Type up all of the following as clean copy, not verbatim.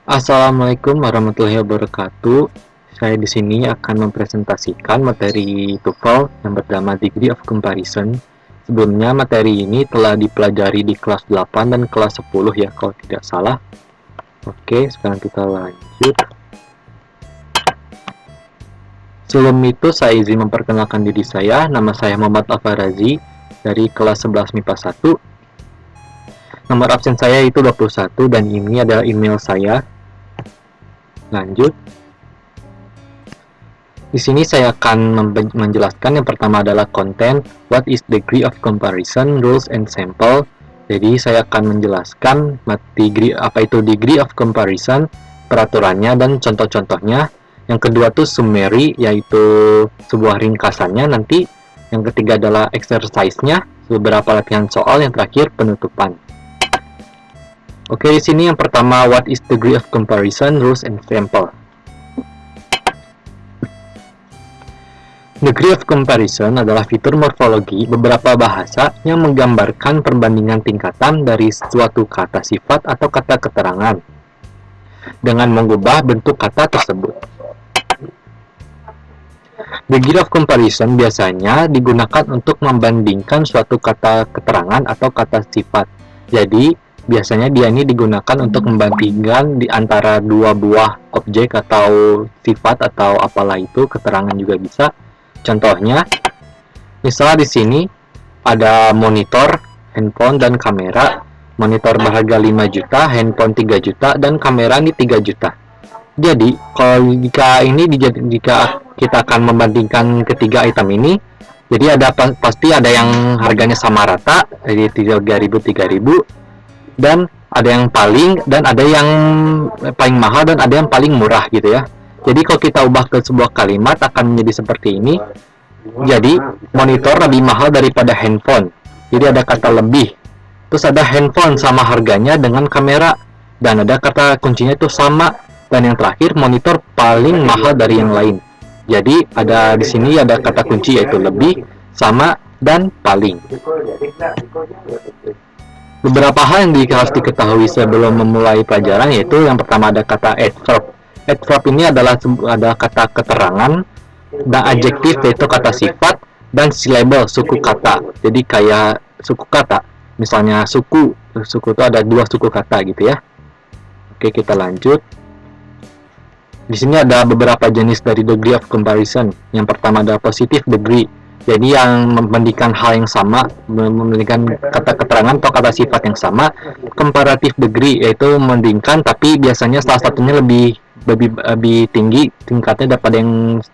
Assalamualaikum warahmatullahi wabarakatuh. Saya di sini akan mempresentasikan materi TOEFL yang bernama Degree of Comparison. Sebelumnya materi ini telah dipelajari di kelas 8 dan kelas 10 ya kalau tidak salah. Oke, sekarang kita lanjut. Sebelum itu saya izin memperkenalkan diri saya. Nama saya Muhammad Al-Farazi dari kelas 11 MIPA 1. Nomor absen saya itu 21 dan ini adalah email saya. Lanjut. Di sini saya akan menjelaskan yang pertama adalah konten, what is degree of comparison, rules and sample. Jadi saya akan menjelaskan apa itu degree of comparison, peraturannya dan contoh-contohnya. Yang kedua tuh summary, yaitu sebuah ringkasannya nanti. Yang ketiga adalah exercise-nya, beberapa latihan soal. Yang terakhir penutupan. Oke, di sini yang pertama, what is degree of comparison, rules and sample. Degree of comparison adalah fitur morfologi beberapa bahasa yang menggambarkan perbandingan tingkatan dari suatu kata sifat atau kata keterangan dengan mengubah bentuk kata tersebut. Degree of comparison biasanya digunakan untuk membandingkan suatu kata keterangan atau kata sifat. Jadi, biasanya dia ini digunakan untuk membandingkan di antara dua buah objek atau sifat atau apalah itu, keterangan juga bisa. Contohnya, misalnya di sini ada monitor, handphone, dan kamera. Monitor berharga 5 juta, handphone 3 juta, dan kamera ini 3 juta. Jadi, jika kita akan membandingkan ketiga item ini, jadi pasti ada yang harganya sama rata, jadi 3.000, dan ada yang paling, dan ada yang paling mahal, dan ada yang paling murah gitu ya. Jadi kalau kita ubah ke sebuah kalimat akan menjadi seperti ini. Jadi monitor lebih mahal daripada handphone. Jadi ada kata lebih. Terus ada handphone sama harganya dengan kamera, dan ada kata kuncinya itu sama. Dan yang terakhir monitor paling mahal dari yang lain. Jadi ada di sini ada kata kunci yaitu lebih, sama, dan paling. Beberapa hal yang harus diketahui sebelum memulai pelajaran yaitu yang pertama ada kata adverb. Adverb ini adalah kata keterangan, dan adjektif yaitu kata sifat, dan syllable suku kata. Jadi kayak suku kata, misalnya suku itu ada dua suku kata gitu ya. Oke, kita lanjut. Di sini ada beberapa jenis dari degree of comparison. Yang pertama ada positive degree. Jadi yang membandingkan hal yang sama, membandingkan kata keterangan atau kata sifat yang sama. Comparative degree yaitu membandingkan, tapi biasanya salah satunya lebih tinggi tingkatnya daripada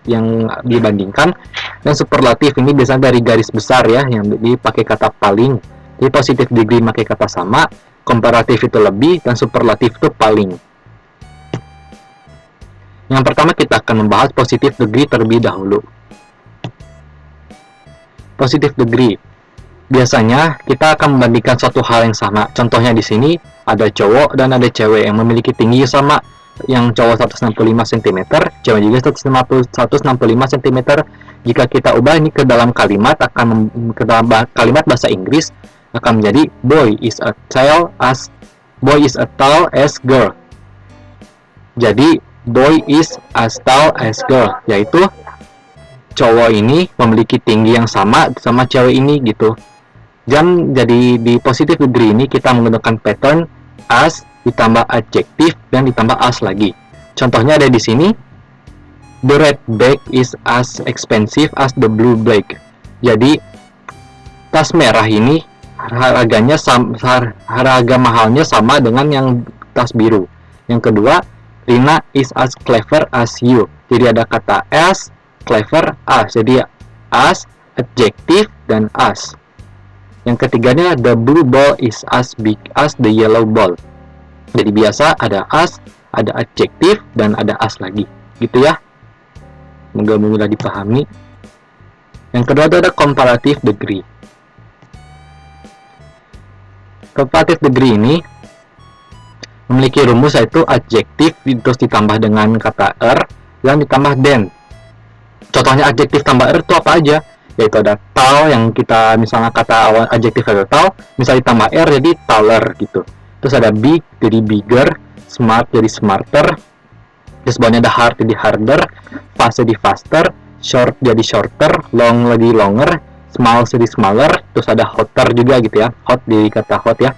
yang dibandingkan. Dan superlatif ini biasanya dari garis besar ya, yang dipakai kata paling. Jadi positive degree pakai kata sama, comparative itu lebih, dan superlatif itu paling. Yang pertama kita akan membahas positive degree terlebih dahulu. Positive degree. Biasanya kita akan membandingkan suatu hal yang sama. Contohnya di sini ada cowok dan ada cewek yang memiliki tinggi sama. Yang cowok 165 cm, cewek juga 165 cm. Jika kita ubah ini ke dalam kalimat, kalimat bahasa Inggris akan menjadi boy is a tall as girl. Jadi boy is as tall as girl, yaitu cowok ini memiliki tinggi yang sama cewek ini gitu. Jadi di positive degree ini kita menggunakan pattern as ditambah adjektif dan ditambah as lagi. Contohnya ada di sini. The red bag is as expensive as the blue bag. Jadi tas merah ini harga mahalnya sama dengan yang tas biru. Yang kedua, Rina is as clever as you. Jadi ada kata as, clever, as. Jadi as, adjektif, dan as. Yang ketiganya, the blue ball is as big as the yellow ball. Jadi biasa ada as, ada adjektif, dan ada as lagi. Gitu ya. Semoga mudah dipahami. Yang kedua itu ada comparative degree. Comparative degree ini memiliki rumus yaitu adjektif terus ditambah dengan kata dan ditambah than. Contohnya adjektif tambah itu apa aja? Yaitu ada tall yang kita misalnya kata adjektif ada tall, misalnya ditambah jadi taller gitu. Terus ada big jadi bigger, smart jadi smarter, terus bawahnya ada hard jadi harder, fast jadi faster, short jadi shorter, long lagi longer, small jadi smaller, terus ada hotter juga gitu ya, hot jadi kata hot ya.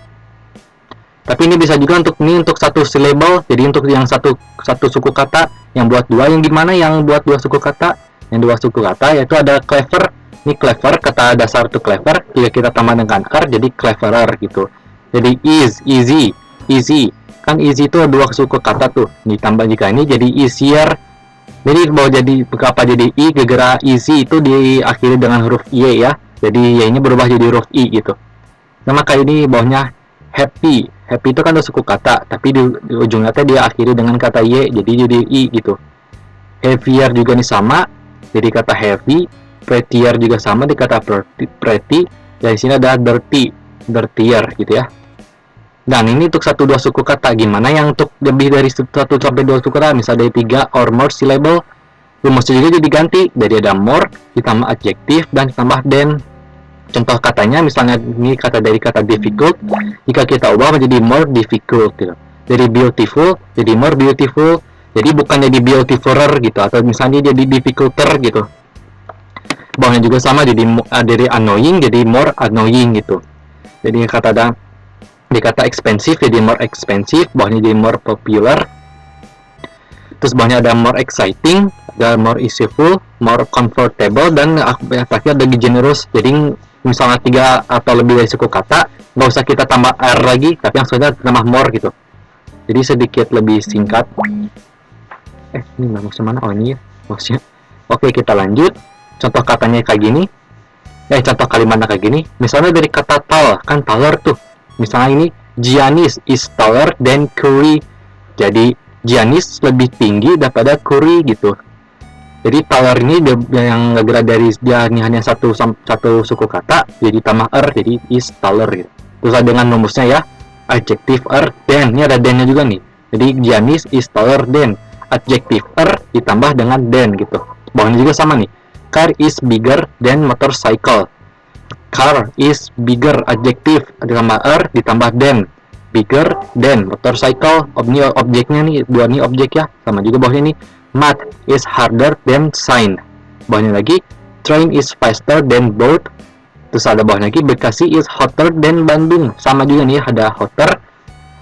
Tapi ini bisa juga untuk satu syllable, jadi untuk yang satu suku kata, yang buat dua, yang gimana yang buat dua suku kata? Yang dua suku kata yaitu ada clever. Ini clever, kata dasar tuh clever, jika kita tambah dengan er jadi cleverer gitu. Jadi is, easy, easy. Kan easy itu dua suku kata tuh, ditambah jika ini jadi easier. Jadi mau jadi apa jadi i, gegera easy itu diakhiri dengan huruf y ya. Jadi y-nya berubah jadi huruf i gitu. Sama kayak ini bawahnya happy. Happy itu kan dua suku kata, tapi di ujungnya dia akhiri dengan kata y, jadi i gitu. Heavier juga nih sama, jadi kata heavy. Prettier juga sama di kata pretty. Dari sini ada dirty, dirtier gitu ya. Dan ini untuk satu dua suku kata. Gimana yang untuk lebih dari 1 sampai 2 suku kata, misalnya dari 3 or more syllable, rumusnya juga jadi ganti. Jadi ada more ditambah adjektif dan ditambah than. Contoh katanya misalnya ini kata dari kata difficult, jika kita ubah menjadi more difficult gitu. Dari beautiful jadi more beautiful. Jadi bukan jadi beautifuler gitu, atau misalnya jadi difficulter gitu. Bawahnya juga sama, jadi dari annoying jadi more annoying gitu. Jadi di kata expensive jadi more expensive, bawahnya jadi more popular. Terus bawahnya ada more exciting, ada more useful, more comfortable, dan terakhir ada generous. Jadi misalnya 3 atau lebih dari suku kata, nggak usah kita tambah r lagi, tapi langsung aja tambah more gitu. Jadi sedikit lebih singkat. Ini maksudnya mana? Oh ini ya maksudnya. Oke, kita lanjut. Contoh katanya kayak gini. Contoh kalimatnya kayak gini. Misalnya dari kata tall, kan taller tuh. Misalnya ini Giannis is taller than Curry. Jadi Giannis lebih tinggi daripada Curry gitu. Jadi taller ini yang ngegerak dari dia ini hanya satu suku kata, jadi tambah er jadi is taller gitu. Terus dengan rumusnya ya, adjective er than. Ini ada than-nya juga nih. Jadi Giannis is taller than, adjective er ditambah dengan than gitu. Bawahnya juga sama nih. Car is bigger than motorcycle. Car is bigger, adjective ditambah er ditambah than, bigger than motorcycle. Ini objeknya nih, dua nih objek ya. Sama juga bawahnya nih, math is harder than science. Bawahnya lagi, train is faster than boat. Terus ada bawahnya lagi, Bekasi is hotter than Bandung. Sama juga nih, ada hotter,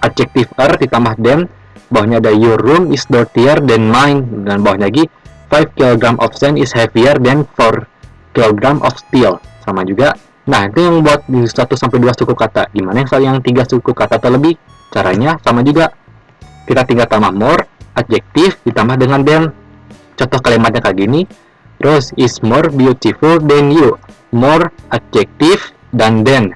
adjective er ditambah than. Bawahnya ada your room is dirtier than mine. Dan bawahnya lagi, 5 kg of sand is heavier than 4 kg of steel. Sama juga. Nah, itu yang buat di 1 sampai 2 suku kata. Gimana yang 3 suku kata atau lebih? Caranya sama juga. Kita tinggal tambah more, adjektif ditambah dengan than. Contoh kalimatnya kayak gini. Rose is more beautiful than you. More, adjektif, dan than.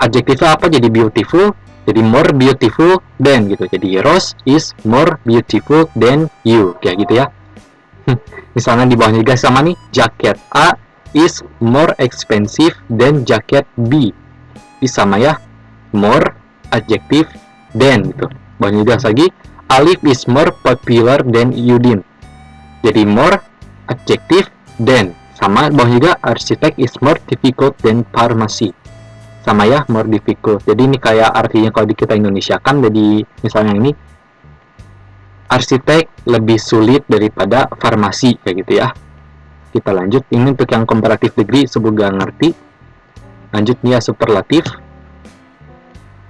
Adjektifnya apa? Jadi beautiful. Jadi more beautiful than gitu. Jadi Rose is more beautiful than you. Kayak gitu ya. Misalnya di bawahnya juga sama nih, jaket A is more expensive than jaket B. Ini sama ya, more, adjective, than gitu. Bawahnya juga lagi, Alif is more popular than Yudin. Jadi more, adjective, than. Sama bawahnya juga, architect is more difficult than pharmacy. Sama ya, more difficult. Jadi ini kayak artinya kalau di kita Indonesiakan, jadi misalnya ini, arsitek lebih sulit daripada farmasi kayak gitu ya. Kita lanjut, ini untuk yang comparative degree semoga ngerti. Lanjut nih ya, superlatif.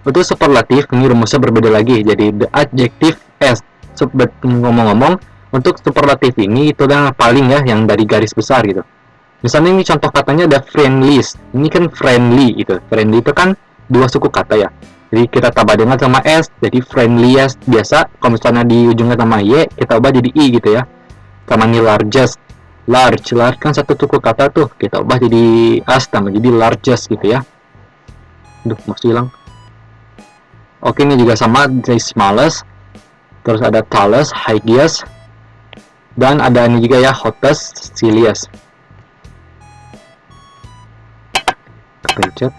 Untuk superlatif ini rumusnya berbeda lagi, jadi the adjective as. Ngomong-ngomong, untuk superlatif ini itu yang paling ya, yang dari garis besar gitu. Misalnya ini contoh katanya ada friendliest, ini kan friendly gitu. Friendly itu kan 2 suku kata ya. Jadi kita tambah dengan sama S, jadi friendliest. Biasa kalau misalnya di ujungnya sama Y, kita ubah jadi I gitu ya. Sama ini largest, large kan 1 suku kata tuh, kita ubah jadi as tambah jadi largest gitu ya. Masih hilang. Oke, ini juga sama, dari smallest, terus ada tallest, highest, dan ada ini juga ya, hottest, silliest. Kepencet.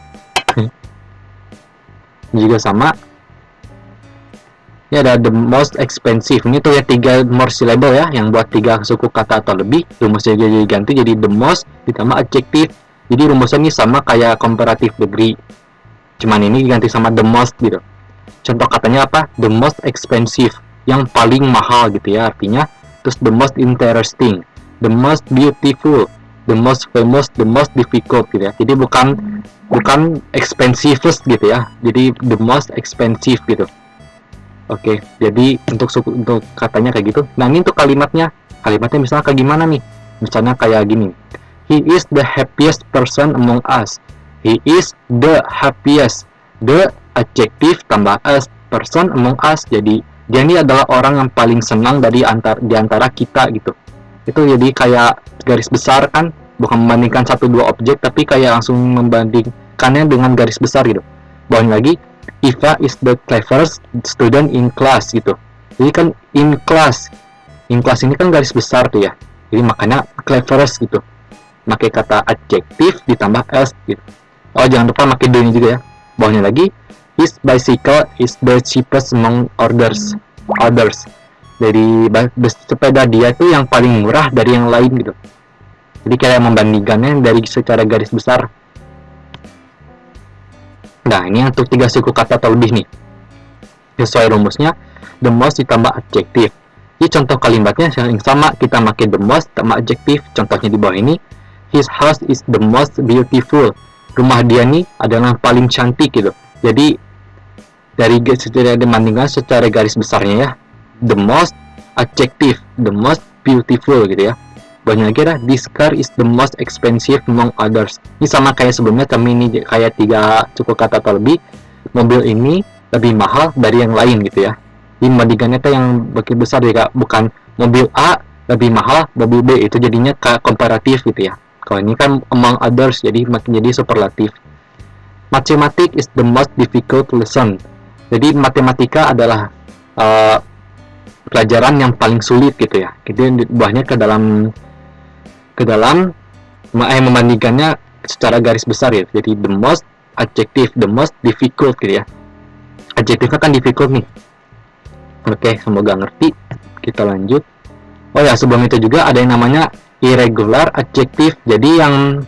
Juga sama. Ini ada the most expensive. Ini tuh ya 3 more syllable ya, yang buat 3 suku kata atau lebih. Rumusnya jadi ganti jadi the most ditambah adjective. Jadi rumusnya ini sama kayak comparative degree. Cuman ini diganti sama the most gitu. contoh katanya apa? The most expensive, yang paling mahal gitu ya artinya. Terus the most interesting, the most beautiful, the most famous, the most difficult gitu ya. Jadi bukan expensivest gitu ya. Jadi the most expensive gitu. Oke, jadi untuk katanya kayak gitu. Nah, ini untuk kalimatnya. Kalimatnya misalnya kayak gimana nih? Misalnya kayak gini. He is the happiest person among us. He is the happiest. The adjective tambah us, person among us. Jadi dia ini adalah orang yang paling senang di antara kita gitu. Itu jadi kayak garis besar kan, bukan membandingkan satu dua objek, tapi kayak langsung membandingkannya dengan garis besar gitu. Bawahnya lagi, Eva is the cleverest student in class gitu. Jadi kan in class ini kan garis besar tuh ya. Jadi makanya cleverest gitu. Pakai kata adjektif ditambah s gitu. Oh, jangan lupa pakai the-nya juga ya. Bawahnya lagi, his bicycle is the cheapest among others. Jadi sepeda dia itu yang paling murah dari yang lain gitu. Jadi kayak membandingkannya dari secara garis besar. Nah, ini untuk 3 suku kata atau lebih nih. Sesuai rumusnya, the most ditambah adjektif. Jadi contoh kalimatnya yang sama, kita pakai the most tambah adjektif. Contohnya di bawah ini, his house is the most beautiful. Rumah dia nih adalah yang paling cantik gitu. Jadi dari dibandingkan secara garis besarnya ya, the most adjective, the most beautiful gitu ya. Banyak lagi lah, this car is the most expensive among others. Ini sama kayak sebelumnya, kami ini kayak 3 cukup kata atau lebih. Mobil ini lebih mahal dari yang lain gitu ya. Ini membandingkannya itu yang lebih besar juga, bukan mobil A lebih mahal mobil B, itu jadinya komparatif gitu ya. Kalau ini kan among others, jadi makin jadi superlatif. Mathematics is the most difficult lesson. Jadi matematika adalah pelajaran yang paling sulit gitu ya. Jadi buahnya ke dalam membandingkannya secara garis besar ya. Jadi the most adjective, the most difficult gitu ya. Adjektifnya kan difficult nih. Oke, semoga ngerti. Kita lanjut. Oh ya, sebelum itu juga ada yang namanya irregular adjective. Jadi yang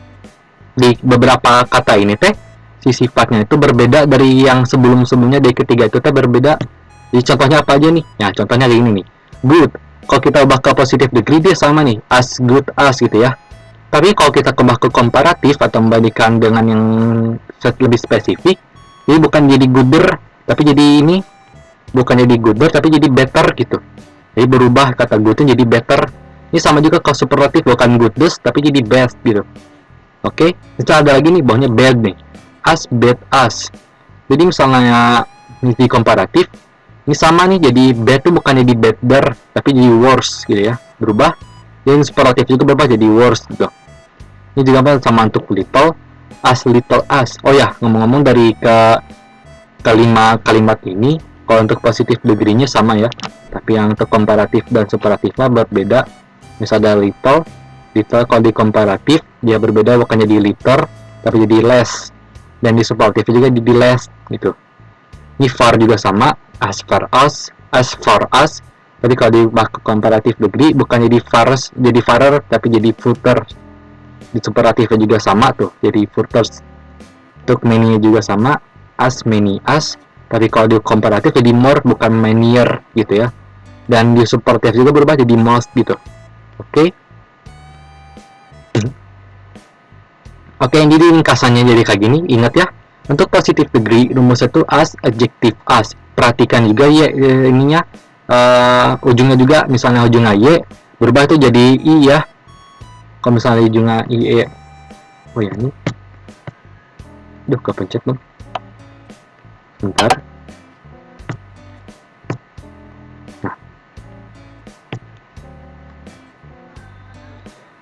di beberapa kata ini teh si sifatnya itu berbeda dari yang sebelumnya, dari ketiga itu teh berbeda. Jadi contohnya apa aja nih? Ya, contohnya kayak ini nih. Good. Kalau kita ubah ke positive degree dia sama nih, as good as gitu ya. Tapi kalau kita ubah ke komparatif atau membandingkan dengan yang lebih spesifik, jadi bukan jadi gooder, tapi jadi ini, bukan jadi gooder tapi jadi better gitu. Jadi berubah kata good jadi better. Ini sama juga kalau superlatif, bukan goodest tapi jadi best gitu. Oke, kita ada lagi nih bawahnya bad nih, as bad as. Jadi misalnya di komparatif ini sama nih, jadi bad itu bukan jadi better tapi jadi worse gitu ya, berubah. Jadi superlatif juga berubah jadi worse gitu. Ini juga sama untuk little as. Oh ya, ngomong-ngomong dari kelima kalimat ini, kalau untuk positif degree-nya sama ya, tapi yang untuk komparatif dan superlatifnya berbeda. Misalnya little kalau di komparatif dia berbeda, bukan jadi little tapi jadi less, dan di superlatif juga jadi less gitu. Ini far juga sama, as far as. Tapi kalau di komparatif degree bukan jadi farer tapi jadi further. Di superlatifnya juga sama tuh, jadi further. Untuk many juga sama, as many as. Tapi kalau di komparatif jadi more bukan manier gitu ya. Dan di superlatif juga berubah jadi most gitu. Oke. Oke, jadi ringkasannya jadi kayak gini. Ingat ya, untuk positive degree rumusnya itu as, adjective as. Perhatikan juga ya ininya, ujungnya juga, misalnya ujungnya y berubah itu jadi i ya. Kalau misalnya ujungnya i, oh ya ini, kepencet dong. Bentar. Nah,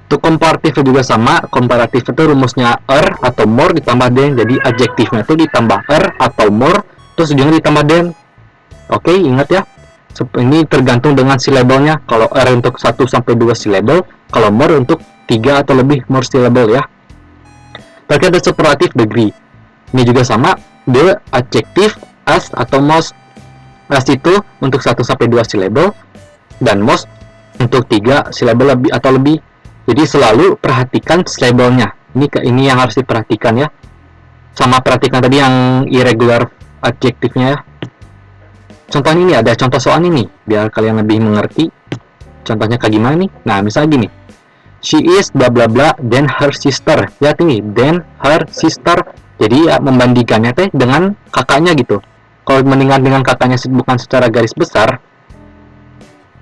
untuk komparatif juga sama. Komparatif itu rumusnya atau more ditambah den. Jadi adjektifnya itu ditambah atau more, terus ujungnya ditambah den. Oke, ingat ya. Ini tergantung dengan silabelnya. Kalau untuk 1 sampai 2 silabel, kalau more untuk 3 atau lebih more silabel ya. Terkait ada superlative degree. Ini juga sama, the adjective as atau most. As itu untuk 1 sampai 2 silabel dan most untuk 3 silabel lebih atau lebih. Jadi selalu perhatikan silabelnya. Ini yang harus diperhatikan ya. Sama perhatikan tadi yang irregular adjektifnya ya. contoh ini, ada contoh soal ini biar kalian lebih mengerti. Contohnya kayak gimana nih? Nah, misalnya gini. She is bla bla bla then her sister. Ya nih, then her sister. Jadi ya membandingkannya teh dengan kakaknya gitu. Kalau mendingan dengan kakaknya bukan secara garis besar.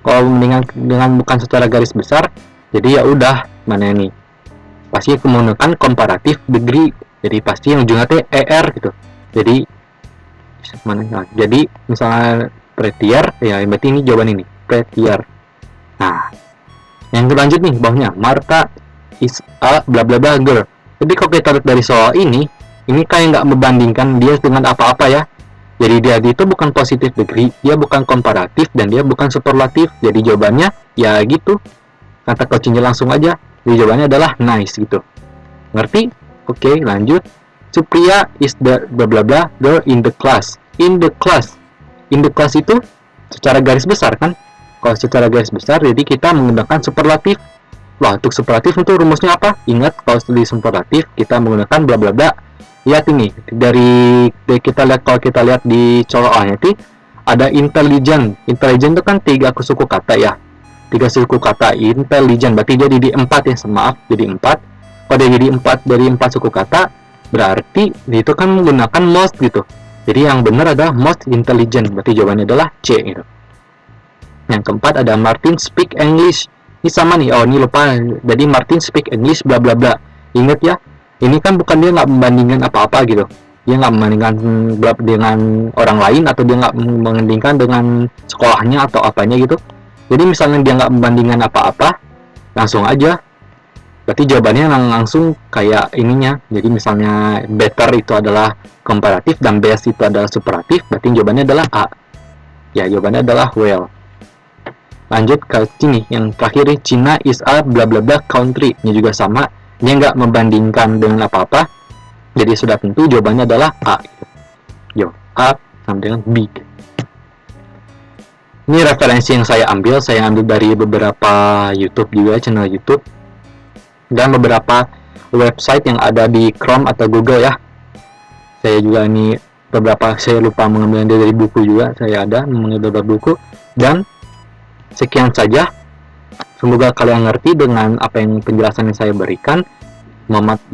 Kalau mendingan dengan bukan secara garis besar, jadi ya udah mana nih? Pasti menggunakan comparative degree. Jadi pasti yang ujungnya teh er gitu. Jadi mana? Nah, jadi misalnya prettier, ya berarti ini jawaban ini prettier. Nah, yang lanjut nih bawahnya, Martha is a bla bla bla girl. Jadi kalau kita lihat dari soal ini kayak nggak membandingkan dia dengan apa-apa ya. Jadi dia itu bukan positive degree, dia bukan komparatif, dan dia bukan superlatif. Jadi jawabannya ya gitu. Kata coachingnya langsung aja. Jadi jawabannya adalah nice gitu. Ngerti? Oke, lanjut. Supriya is the bla bla bla girl in the class. In the class. In the class itu secara garis besar kan? Kalau secara garis besar, jadi kita menggunakan superlatif. Wah, untuk superlatif itu rumusnya apa? Ingat, kalau di superlatif kita menggunakan bla bla bla. Lihat ini, dari kita lihat, kalau kita lihat di colokannya itu ada intelligent. Intelligent itu kan 3 suku kata ya. 3 suku kata intelligent, berarti dia jadi 4 ya, maaf, jadi 4. Kalau dia jadi 4 dari 4 suku kata, berarti itu kan menggunakan most gitu. Jadi yang benar adalah most intelligent, berarti jawabannya adalah C gitu. Yang keempat ada Martin speak English. Ini sama nih, oh ini lupa. Jadi Martin speak English bla bla bla. Ingat ya, ini kan bukan dia nggak membandingkan apa-apa gitu. Dia nggak membandingkan dengan orang lain, atau dia nggak membandingkan dengan sekolahnya atau apanya gitu. Jadi misalnya dia nggak membandingkan apa-apa, langsung aja. Berarti jawabannya langsung kayak ininya. Jadi misalnya better itu adalah komparatif dan best itu adalah superatif, berarti jawabannya adalah A. Ya, jawabannya adalah well. Lanjut ke sini, yang terakhir nih, China is a bla bla bla country. Ini juga sama, dia nggak membandingkan dengan apa-apa, jadi sudah tentu jawabannya adalah A. Yo, A sama dengan B. Ini referensi yang saya ambil dari beberapa YouTube juga, channel YouTube, dan beberapa website yang ada di Chrome atau Google ya. Saya juga ini saya lupa mengambil dari buku juga, saya ada mengambil beberapa buku. Dan sekian saja, semoga kalian ngerti dengan apa yang penjelasan yang saya berikan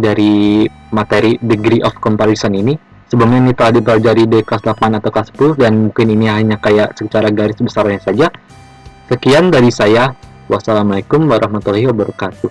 dari materi degree of comparison ini. Sebelumnya ini telah dipelajari di kelas 8 atau kelas 10, dan mungkin ini hanya kayak secara garis besarnya saja. Sekian dari saya. Wassalamualaikum warahmatullahi wabarakatuh.